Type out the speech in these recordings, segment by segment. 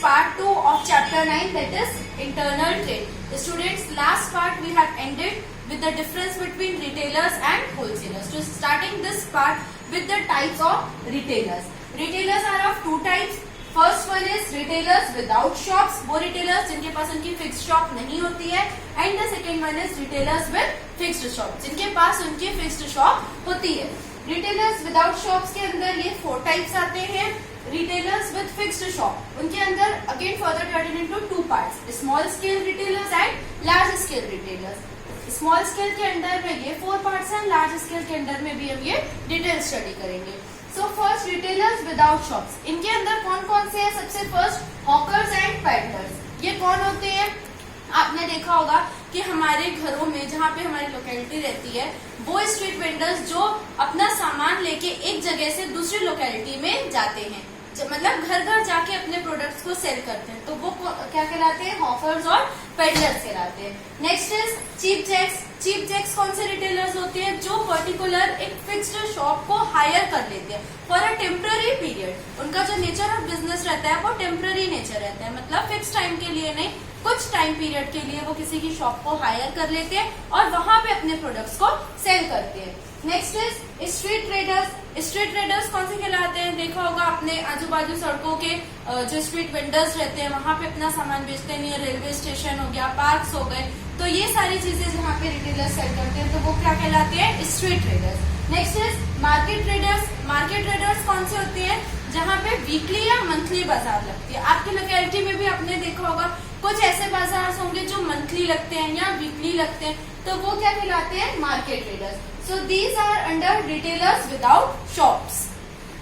part 2 of chapter 9, that is internal trade. Students, last part we have ended with the difference between retailers and wholesalers. So starting this part with the types of retailers. Retailers are of two types. First one is retailers without shops, वो retailers जिनके पास उनकी fixed shop नहीं होती है. And the second one is retailers with fixed shop, जिनके पास उनकी fixed shop होती है. रिटेलर्स विदाउट शॉप्स के अंदर ये 4 टाइप्स आते हैं. रिटेलर्स विद फिक्स्ड शॉप, उनके अंदर again further divided into 2 parts, small scale retailers and large scale retailers. Small scale के अंदर में ये 4 पार्ट्स हैं, लार्ज स्केल के अंदर में भी हम ये डिटेल स्टडी करेंगे. So first retailers without shops, इनके अंदर कौन कौन से हैं? सबसे फर्स्ट हॉकर्स एंड पेडलर्स. ये कौन होते हैं? आपने देखा होगा कि हमारे घरों में जहाँ पे हमारी लोकेलिटी रहती है, वो स्ट्रीट वेंडर्स जो अपना सामान लेके एक जगह से दूसरी लोकेलिटी में जाते हैं, मतलब घर घर जाके अपने प्रोडक्ट्स को सेल करते हैं, तो वो क्या कहलाते हैं? हॉकर्स और पेडलर्स कहलाते हैं. Next is cheap jacks. Cheap jacks कौन से रिटेलर्स होते हैं? जो पर्टिकुलर एक फिक्स्ड शॉप को हायर कर लेते हैं फॉर अ टेम्पररी पीरियड. उनका जो नेचर ऑफ बिजनेस रहता है वो टेम्पररी नेचर रहता है, मतलब फिक्स टाइम के लिए नहीं, कुछ टाइम पीरियड के लिए वो किसी की शॉप को हायर कर लेते हैं और वहां पे अपने प्रोडक्ट्स को सेल करते हैं. Next is street traders. Street traders कौन से कहलाते हैं? देखा होगा अपने आजू बाजू सड़कों के जो स्ट्रीट वेंडर्स रहते हैं वहां पे अपना सामान बेचते हैं, नियर रेलवे स्टेशन हो गया, पार्क्स हो गए, तो ये सारी चीजें जहाँ पे रिटेलर्स सेल करते हैं तो वो क्या कहलाते हैं? Street traders. Next is market traders. Market traders कौन से होते हैं? जहाँ पे वीकली या मंथली बाजार लगती है. आपकी लोकेलिटी में भी आपने देखा होगा कुछ ऐसे बाजार होंगे जो मंथली लगते हैं या वीकली लगते हैं, तो वो क्या कहलाते हैं? Market traders. So these are under retailers without shops.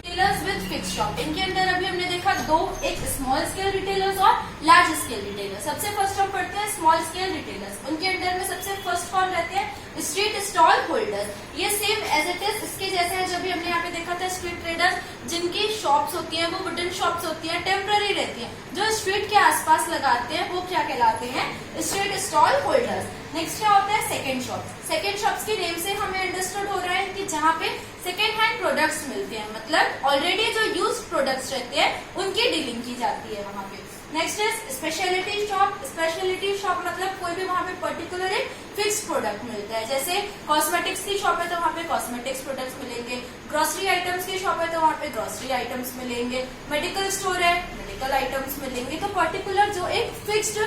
Retailers with fixed shop, इनके अंदर अभी हमने देखा 2, एक स्मॉल स्केल रिटेलर्स और लार्ज स्केल रिटेलर्स. सबसे फर्स्ट हम पढ़ते हैं स्मॉल स्केल रिटेलर्स. उनके अंदर में सबसे फर्स्ट कौन रहते हैं? Street stall holders. ये सेम एज इट इज इसके जैसा है जब भी हमने यहाँ पे देखा था. स्ट्रीट ट्रेडर्स जिनकी शॉप्स होती हैं वो वुडन शॉप्स होती हैं, टेम्पररी रहती हैं, जो स्ट्रीट के आसपास लगाते हैं वो क्या कहलाते हैं? Street stall holders. नेक्स्ट क्या होता है? Second shop. सेकेंड शॉप्स की नेम से हमें अंडरस्टूड हो रहा है कि जहाँ पे सेकेंड हैंड प्रोडक्ट्स मिलते हैं, मतलब ऑलरेडी जो यूज्ड प्रोडक्ट्स रहते हैं उनकी डीलिंग की जाती है वहाँ पे. Next is speciality shop. Speciality shop मतलब कोई भी वहाँ पे पर्टिकुलर एक फिक्स प्रोडक्ट मिलता है. जैसे कॉस्मेटिक्स की शॉप है तो वहाँ पे कॉस्मेटिक्स प्रोडक्ट्स मिलेंगे, ग्रोसरी आइटम्स की शॉप है तो वहाँ पे ग्रोसरी आइटम्स मिलेंगे, मेडिकल स्टोर है मेडिकल आइटम्स मिलेंगे. तो पर्टिकुलर जो एक फिक्स्ड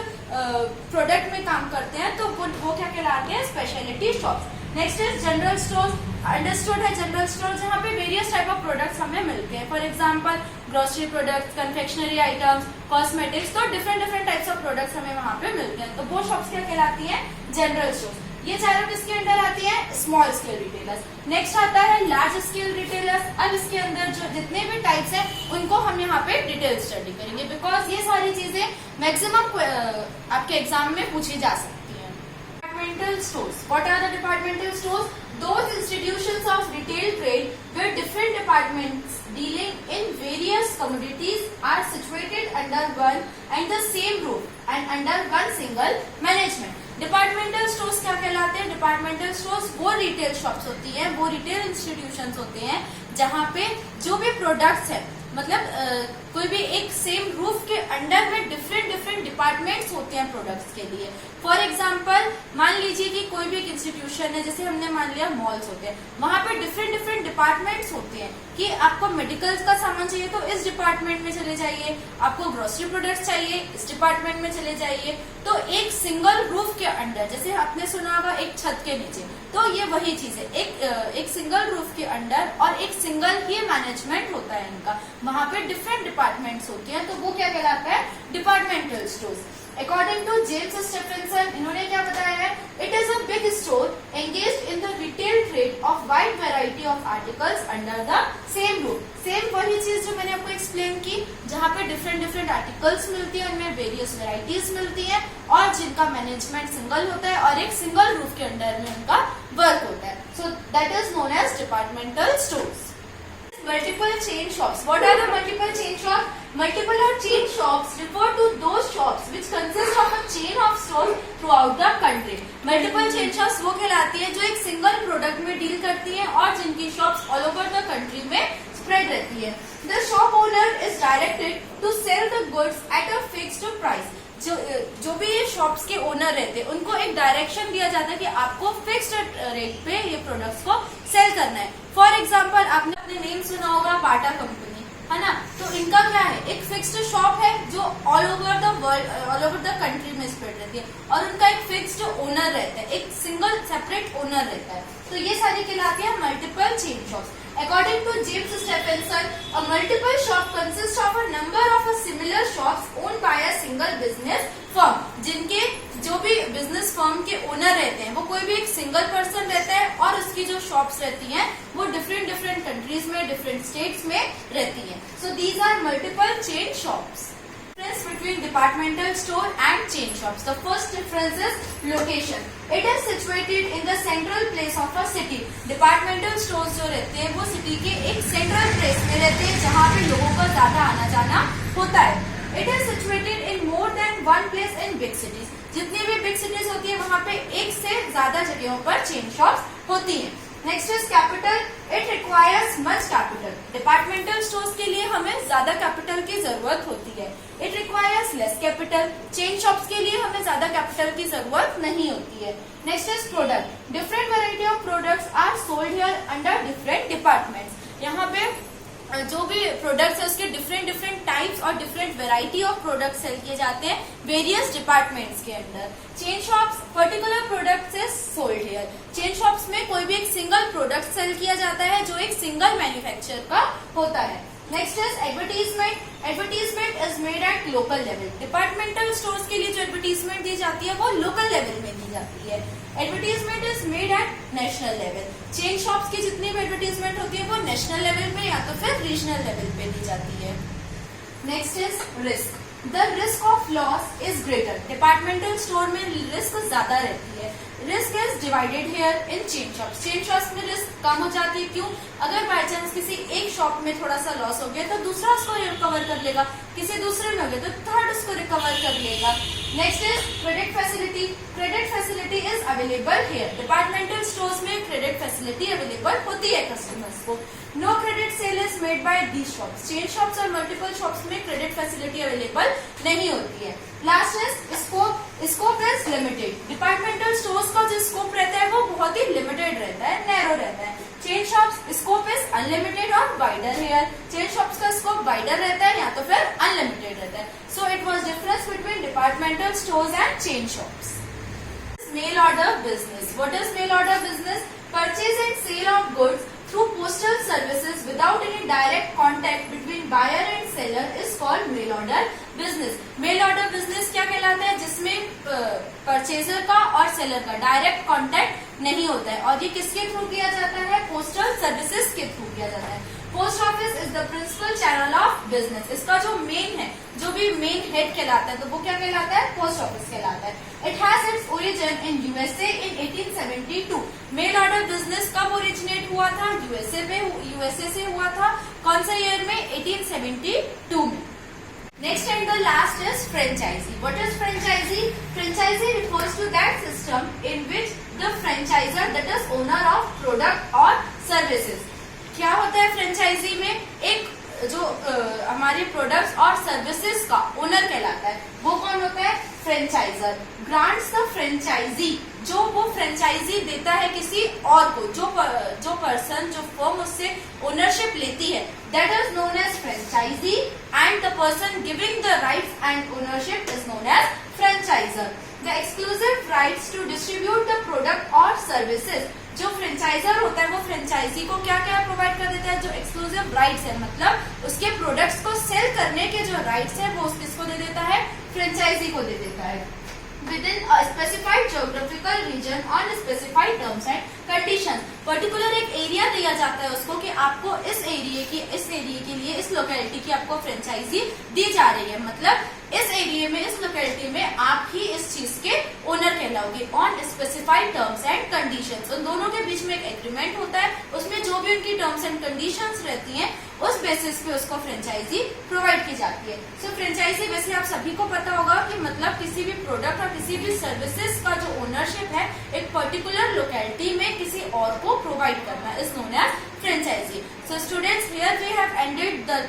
प्रोडक्ट में काम करते हैं तो वो क्या कहलाते हैं? Speciality shop. Next is general store. Understood है जनरल स्टोर जहाँ पे वेरियस टाइप ऑफ प्रोडक्ट्स हमें मिलते हैं. For example grocery products, confectionery items, cosmetics, तो डिफरेंट टाइप्स ऑफ प्रोडक्ट्स हमें वहाँ पे मिलते हैं. तो वो शॉप्स क्या कहलाती हैं? General store. ये चारों किसके अंदर आती है? Small scale retailers. नेक्स्ट आता है लार्ज स्केल रिटेलर्स. अब इसके अंदर जो जितने भी टाइप्स हैं उनको हम यहाँ पे डिटेल स्टडी करेंगे, बिकॉज ये सारी चीजें मैक्सिमम आपके एग्जाम में पूछी जा सकती है. Departmental stores. What are the departmental stores? Those institutions of retail trade where different departments dealing in various commodities are situated under one and the same roof and under one single management. Departmental stores क्या कहलाते हैं? Departmental stores वो retail shops होती हैं, वो retail institutions होते हैं जहाँ पे जो भी प्रोडक्ट्स हैं, मतलब कोई भी एक सेम रूफ के अंडर में डिफरेंट डिपार्टमेंट्स होते हैं प्रोडक्ट्स के लिए. फॉर एग्जांपल मान लीजिए कि कोई भी एक इंस्टीट्यूशन है, जैसे हमने मान लिया मॉल्स होते हैं, वहां पे डिफरेंट डिपार्टमेंट्स होते हैं कि आपको मेडिकल्स का सामान चाहिए तो इस डिपार्टमेंट में चले जाइए, आपको ग्रोसरी प्रोडक्ट्स चाहिए इस डिपार्टमेंट में चले जाइए. तो एक सिंगल रूफ के अंडर, जैसे आपने सुना होगा एक छत के नीचे, तो ये वही चीज है. एक सिंगल रूफ के अंडर और एक सिंगल ही मैनेजमेंट होता है इनका, वहां पे डिफरेंट डिपार्टमेंट्स होती हैं, तो वो क्या कहलाता है? Departmental stores. According to James Stephenson, इन्होंने क्या बताया है? It is a big store engaged in the retail trade of wide variety of articles under the same roof. Same वही चीज जो मैंने आपको एक्सप्लेन की, जहाँ पे डिफरेंट आर्टिकल्स मिलती है, उनमें वेरियस वेराइटीज मिलती है और जिनका मैनेजमेंट सिंगल होता है और एक सिंगल रूफ के अंडर में उनका वर्क होता है. So that is known as departmental stores. Multiple chain shops. What are the multiple chain shops? Multiple or chain shops refer to those shops which consist of a chain of stores throughout the country. Multiple chain shops वो कहलाती है जो एक single product में deal करती है और जिनकी shops all over the country में स्प्रेड रहती है. The shop owner is directed to sell the goods at a fixed price. जो भी ये शॉप्स के ओनर रहते हैं उनको एक डायरेक्शन दिया जाता है कि आपको फिक्स्ड रेट पे ये प्रोडक्ट्स को सेल करना है। फॉर एग्जांपल आपने अपने नेम सुना होगा बाटा कंपनी, है ना, तो इनका क्या है, एक फिक्स्ड शॉप है जो all over the world, all over the country में स्प्रेड रहती है, और उनका एक फिक्स्ड ओनर रहता है, एक सिंगल सेपरेट ओनर रहता है। तो ये सारी कहलाती है multiple chain shops. According to James Stephenson, a multiple shop consists of a number of a similar shops owned by a single business firm. जिनके जो भी बिजनेस फर्म के ओनर रहते हैं वो कोई भी एक सिंगल पर्सन रहता है और उसकी जो शॉप्स रहती हैं वो डिफरेंट कंट्रीज में, डिफरेंट स्टेट्स में रहती हैं। So these are multiple chain shops. Difference between departmental store and chain shops. The first difference is location. It is situated in the central place of a city. Departmental stores जो रहते हैं वो city के एक central place में रहते हैं जहाँ पे लोगों का ज्यादा आना जाना होता है। It is situated in more than one place in big cities. जितनी भी बिग सिटीज होती है वहाँ पे एक से ज्यादा जगहों पर चेन शॉप्स होती हैं। Next is capital. It requires much capital. Departmental stores के लिए हमें ज्यादा कैपिटल की जरूरत होती है। It requires less capital. Chain shops के लिए हमें ज्यादा कैपिटल की जरूरत नहीं होती है। Next is product. Different variety of products are sold here under different departments. यहाँ पे जो भी प्रोडक्ट्स है उसके डिफरेंट टाइप्स और different variety of products sale किए जाते हैं वेरियस डिपार्टमेंट्स के अंदर। Chain shops particular products is sold here. Chain shops में कोई भी एक सिंगल प्रोडक्ट सेल किया जाता है जो एक सिंगल मैन्युफैक्चरर का होता है। Next is advertisement. Advertisement is made at local level. Departmental stores के लिए जो एडवर्टीजमेंट दी जाती है वो लोकल लेवल में दी जाती है। Advertisement is made at national level. Chain shops की जितनी भी एडवर्टीजमेंट होती है वो नेशनल लेवल में या तो फिर रीजनल लेवल पे दी जाती है। Next is risk. The risk of loss is greater. Departmental store में रिस्क ज्यादा रहती है। Risk is divided here in chain shops. Chain shops में रिस्क कम हो जाती है। क्यों? अगर बाय चांस किसी एक शॉप में थोड़ा सा लॉस हो गया तो दूसरा उसको रिकवर कर लेगा, किसी दूसरे में हो गया तो थर्ड उसको रिकवर कर लेगा। Next is credit facility. Credit facility is available here. Departmental stores में क्रेडिट फैसिलिटी अवेलेबल होती है कस्टमर्स को। No credit sale is made by these shops. Chain shops और मल्टीपल शॉप्स में क्रेडिट फैसिलिटी अवेलेबल नहीं होती है। Last is scope. Scope is limited. Departmental stores का जो स्कोप रहता है वो बहुत ही लिमिटेड रहता है, नैरो रहता है। Chain shops scope is unlimited और वाइडर हेयर। चेन शॉप्स का स्कोप वाइडर रहता है या तो फिर अनलिमिटेड रहता है। So it vas deferens between departmental stores and chain shops. Mail order business. What is mail order business? Purchase and sale of goods through postal services without any direct contact between buyer and seller is called mail order business. Mail order business क्या कहलाता है? जिसमें purchaser का और seller का direct contact नहीं होता है। और ये किसके थ्रू किया जाता है? पोस्टल सर्विसेज के थ्रू किया जाता है। Post office is the principal channel of business. इसका जो मेन है, जो भी मेन हेड कहलाता है तो वो क्या कहलाता है? पोस्ट ऑफिस कहलाता है। It has its origin in USA in 1872। Mail order business कब ओरिजिनेट हुआ था? यूएसए से हुआ था। कौन सा ईयर में? 1872 में। Next and the last is franchisee. What is franchisee? Franchisee refers to that system in which the franchisor, that is owner of product or services. क्या होता है फ्रेंचाइजी में? एक जो हमारे प्रोडक्ट्स और सर्विसेज का ओनर कहलाता है वो कौन होता है? फ्रेंचाइजर। Grants the franchisee. जो वो फ्रेंचाइजी देता है किसी और को, जो पर्सन, जो फर्म उससे ओनरशिप लेती है, that is known as franchisee and the person giving the rights and ownership is known as franchiser. The exclusive rights to distribute the product और सर्विसेज। जो फ्रेंचाइजर होता है वो फ्रेंचाइजी को क्या क्या प्रोवाइड कर देता है? जो एक्सक्लूसिव राइट्स है, मतलब उसके प्रोडक्ट्स को सेल करने के जो राइट्स है वो किसको दे देता है? फ्रेंचाइजी को दे देता है। within a specified geographical region on specified terms and conditions. Particular एक एरिया दिया जाता है उसको कि आपको इस एरिया के लिए इस लोकेलिटी की आपको फ्रेंचाइजी दी जा रही है, मतलब इस एरिया में, इस लोकेलिटी में आप ही इस चीज के ओनर कहलाओगे on specified terms and conditions. उन दोनों के बीच में एक एग्रीमेंट होता है, उसमें जो भी उनकी टर्म्स एंड कंडीशंस रहती हैं उस बेसिस पे उसको फ्रेंचाइजी प्रोवाइड की जाती है। सो फ्रेंचाइजी वैसे आप सभी को पता होगा कि मतलब किसी भी प्रोडक्ट और किसी भी सर्विसेज का जो ओनरशिप है एक पर्टिकुलर लोकेलिटी में किसी और को प्रोवाइड करना is known as franchisee. So students, here we have ended the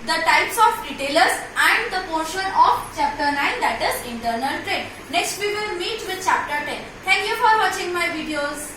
the types of retailers and the portion of chapter 9, that is internal trade. Next we will meet with chapter 10. Thank you for watching my videos.